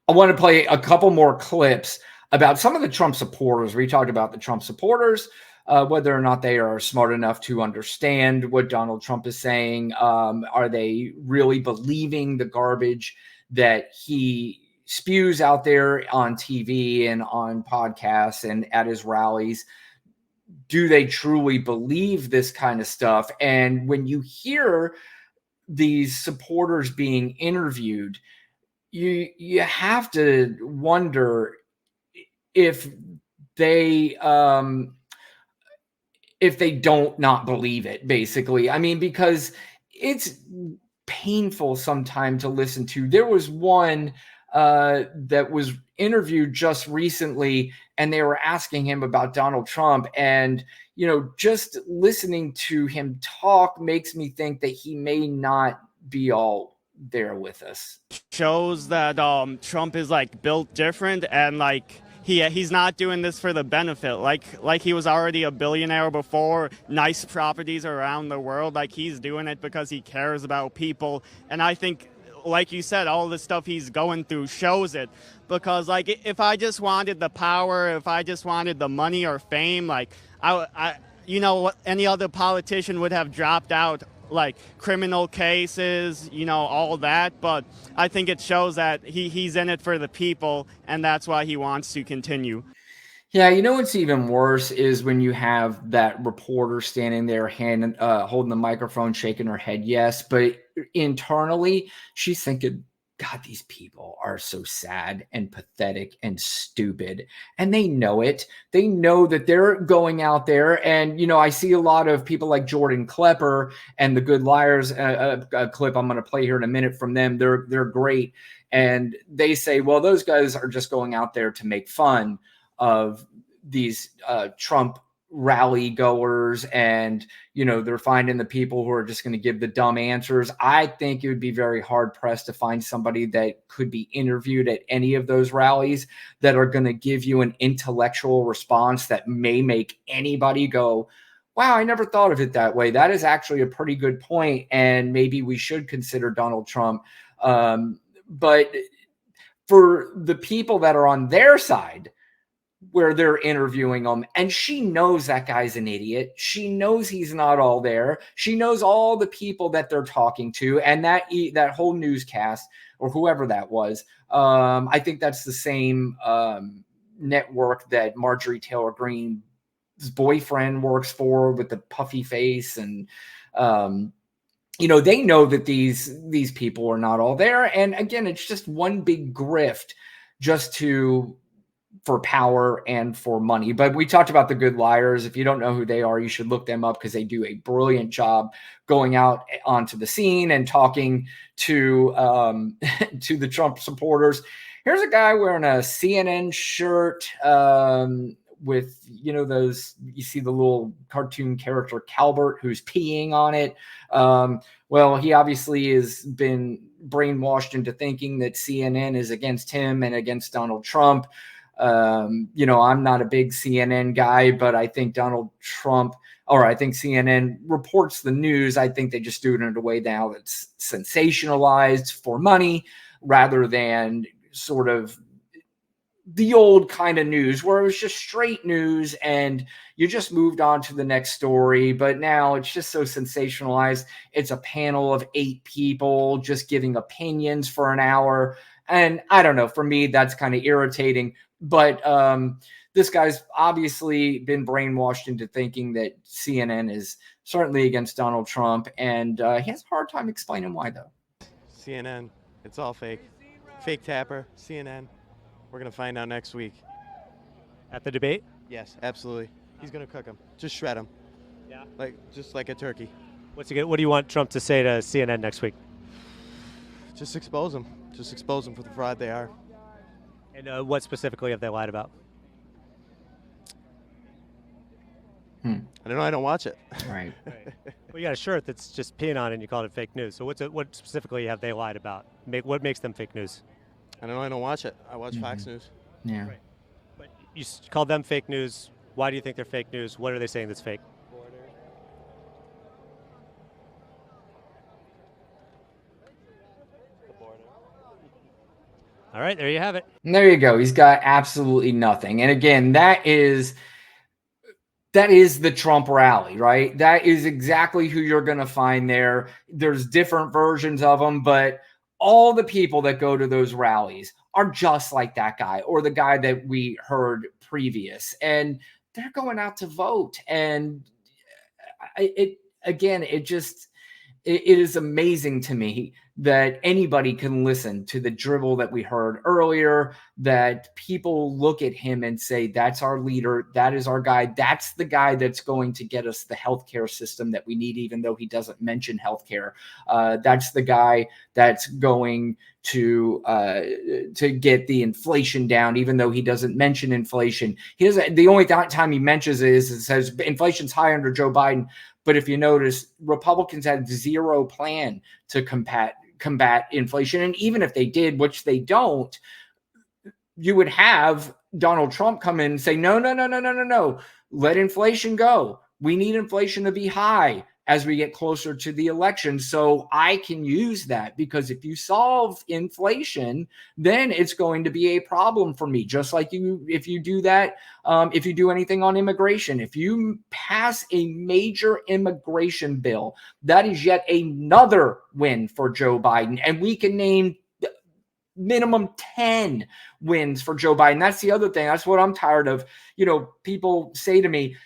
I want to play a couple more clips about some of the Trump supporters. We talked about the Trump supporters, whether or not they are smart enough to understand what Donald Trump is saying. Are they really believing the garbage that he spews out there on TV and on podcasts and at his rallies? Do they truly believe this kind of stuff? And when you hear these supporters being interviewed, you have to wonder if they don't not believe it, basically. I mean, because it's painful sometimes to listen to. There was one that was interviewed just recently, and they were asking him about Donald Trump. And, just listening to him talk makes me think that he may not be all there with us. Shows that Trump is like built different, and like he's not doing this for the benefit. Like he was already a billionaire before, nice properties around the world. Like he's doing it because he cares about people. And I think, like you said, all the stuff he's going through shows it. Because like if I just wanted the power, if I just wanted the money or fame, like I any other politician would have dropped out, like criminal cases, all that. But I think it shows that he's in it for the people, and that's why he wants to continue. Yeah, what's even worse is when you have that reporter standing there, holding the microphone, shaking her head yes, but internally she's thinking, God, these people are so sad and pathetic and stupid. And they know it. They know that they're going out there. And, I see a lot of people like Jordan Klepper and the Good Liars clip I'm going to play here in a minute from them. They're great. And they say, well, those guys are just going out there to make fun of these Trump rally goers, and they're finding the people who are just going to give the dumb answers. I think it would be very hard pressed to find somebody that could be interviewed at any of those rallies that are going to give you an intellectual response that may make anybody go, wow, I never thought of it that way. That is actually a pretty good point, and maybe we should consider Donald Trump. But for the people that are on their side, where they're interviewing him, and she knows that guy's an idiot. She knows he's not all there. She knows all the people that they're talking to, and that whole newscast or whoever that was. I think that's the same network that Marjorie Taylor Greene's boyfriend works for, with the puffy face, and they know that these people are not all there. And again, it's just one big grift just for power and for money. But we talked about the Good Liars. If you don't know who they are, you should look them up, because they do a brilliant job going out onto the scene and talking to to the Trump supporters. Here's a guy wearing a CNN shirt with, those, you see the little cartoon character Calbert who's peeing on it. Well, he obviously has been brainwashed into thinking that CNN is against him and against Donald Trump. I'm not a big CNN guy, but I think Donald Trump, or I think CNN reports the news. I think they just do it in a way now that's sensationalized for money, rather than sort of the old kind of news where it was just straight news and you just moved on to the next story. But now it's just so sensationalized. It's a panel of 8 people just giving opinions for an hour. And I don't know, for me, that's kind of irritating. But this guy's obviously been brainwashed into thinking that CNN is certainly against Donald Trump. And he has a hard time explaining why, though. CNN, it's all fake. Fake Tapper, CNN. We're going to find out next week. At the debate? Yes, absolutely. He's going to cook him. Just shred him. Yeah. Just like a turkey. What do you want Trump to say to CNN next week? Just expose them. Just expose them for the fraud they are. And what specifically have they lied about? I don't know. I don't watch it. Right. Well, you got a shirt that's just peeing on it and you called it fake news. So what specifically have they lied about? What makes them fake news? I don't know. I don't watch it. I watch Fox News. Yeah. Right. But you called them fake news. Why do you think they're fake news? What are they saying that's fake? All right, there you have it. And there you go. He's got absolutely nothing. And again, that is the Trump rally, right? That is exactly who you're going to find there. There's different versions of them, but all the people that go to those rallies are just like that guy or the guy that we heard previous. And they're going out to vote. And it is amazing to me that anybody can listen to the dribble that we heard earlier, that people look at him and say, that's our leader. That is our guy. That's the guy that's going to get us the healthcare system that we need, even though he doesn't mention healthcare. That's the guy that's going to get the inflation down, even though he doesn't mention inflation. He doesn't. The only time he mentions it is it says inflation's high under Joe Biden. But if you notice, Republicans had zero plan to combat inflation. And even if they did, which they don't, you would have Donald Trump come in and say, no. Let inflation go. We need inflation to be high as we get closer to the election. So I can use that, because if you solve inflation, then it's going to be a problem for me. Just like if you do that, if you do anything on immigration, if you pass a major immigration bill, that is yet another win for Joe Biden. And we can name minimum 10 wins for Joe Biden. That's the other thing. That's what I'm tired of. People say to me,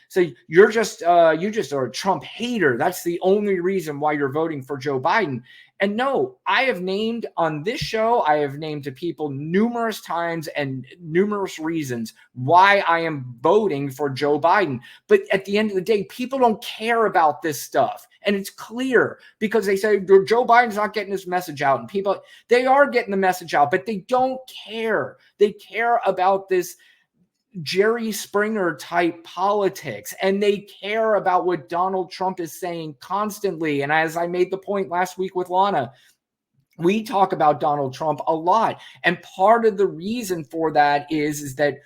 you just are a Trump hater. That's the only reason why you're voting for Joe Biden. And no, I have named on this show, I have named to people numerous times and numerous reasons why I am voting for Joe Biden. But at the end of the day, people don't care about this stuff. And it's clear, because they say Joe Biden's not getting his message out. And they are getting the message out, but they don't care. They care about this Jerry Springer type politics, and they care about what Donald Trump is saying constantly. And as I made the point last week with Lana, we talk about Donald Trump a lot. And part of the reason for that is that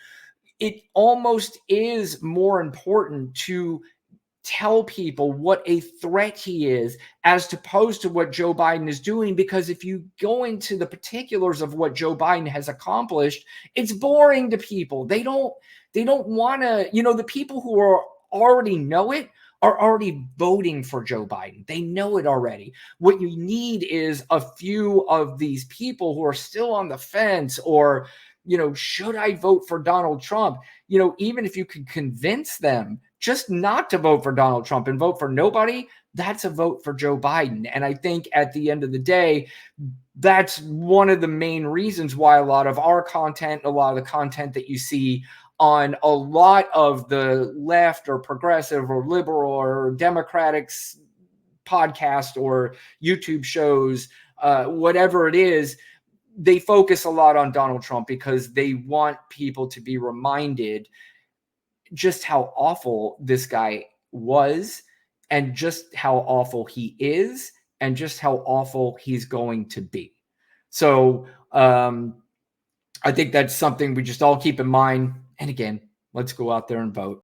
it almost is more important to tell people what a threat he is as opposed to what Joe Biden is doing. Because if you go into the particulars of what Joe Biden has accomplished, it's boring to people. They don't want to, the people who already know it are already voting for Joe Biden. They know it already. What you need is a few of these people who are still on the fence, or should I vote for Donald Trump? Even if you could convince them just not to vote for Donald Trump and vote for nobody, that's a vote for Joe Biden. And I think at the end of the day, that's one of the main reasons why a lot of our content, a lot of the content that you see on a lot of the left or progressive or liberal or Democrats podcast or YouTube shows, whatever it is, they focus a lot on Donald Trump because they want people to be reminded just how awful this guy was, and just how awful he is, and just how awful he's going to be. So I think that's something we just all keep in mind. And again, let's go out there and vote.